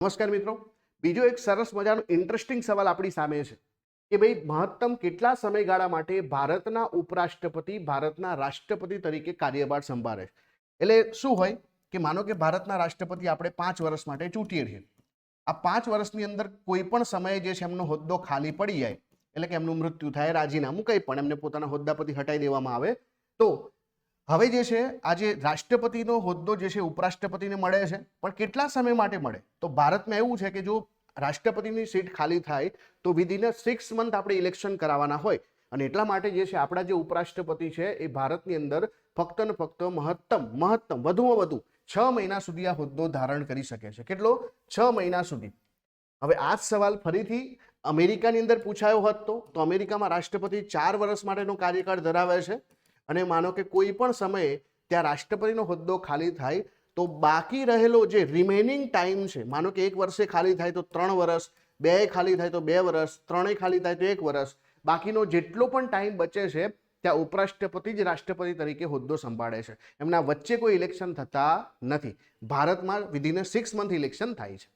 નમસ્કાર મિત્રો, બીજો એક સરસ મજાનો ઇન્ટરેસ્ટિંગ સવાલ આપણી સામે છે કે ભાઈ મહત્તમ કેટલા સમયગાળા માટે ભારતના ઉપરાષ્ટ્રપતિ ભારતના રાષ્ટ્રપતિ તરીકે કાર્યભાર સંભાળે છે. એટલે શું હોય કે માનો કે ભારતના રાષ્ટ્રપતિ આપણે 5 વર્ષ માટે ચૂંટીએ છીએ. આ 5 વર્ષની અંદર કોઈ પણ સમયે જે છે એમનો હોદ્દો ખાલી પડી જાય, એટલે કે એમનું મૃત્યુ થાય, રાજીનામું કંઈ પણ એમને પોતાના હોદ્દા પરથી હટાવી દેવામાં આવે, તો હવે જે છે આજે રાષ્ટ્રપતિનો હોદ્દો જે છે ઉપરાષ્ટ્રપતિને મળે છે, પણ કેટલા સમય માટે મળે? તો ભારતમાં એવું છે કે જો રાષ્ટ્રપતિની સીટ ખાલી થાય તો વિધિન 6 મંથ આપણે ઇલેક્શન કરાવવાના હોય, અને એટલા માટે જે છે આપણા જે ઉપરાષ્ટ્રપતિ છે એ ભારતની અંદર ફક્ત ને ફક્ત મહત્તમ વધુમાં વધુ 6 મહિના સુધી આ હોદ્દો ધારણ કરી શકે છે. કેટલો? 6 મહિના સુધી. હવે આ જ સવાલ ફરીથી અમેરિકાની અંદર પૂછાયો હોત તો અમેરિકામાં રાષ્ટ્રપતિ 4 વર્ષ માટેનો કાર્યકાળ ધરાવે છે, અને માનો કે કોઈ પણ સમયે ત્યાં રાષ્ટ્રપતિનો હોદ્દો ખાલી થાય તો બાકી રહેલો જે રિમેનિંગ ટાઈમ છે, માનો કે 1 વર્ષે ખાલી થાય તો 3 વર્ષ, 2 ખાલી થાય તો 2 વર્ષ, 3 ખાલી થાય તો 1 વર્ષ, બાકીનો જેટલો પણ ટાઈમ બચે છે ત્યાં ઉપરાષ્ટ્રપતિ જ રાષ્ટ્રપતિ તરીકે હોદ્દો સંભાળે છે. એમના વચ્ચે કોઈ ઇલેક્શન થતા નથી. ભારતમાં વિધિન 6 મંથ ઇલેક્શન થાય છે.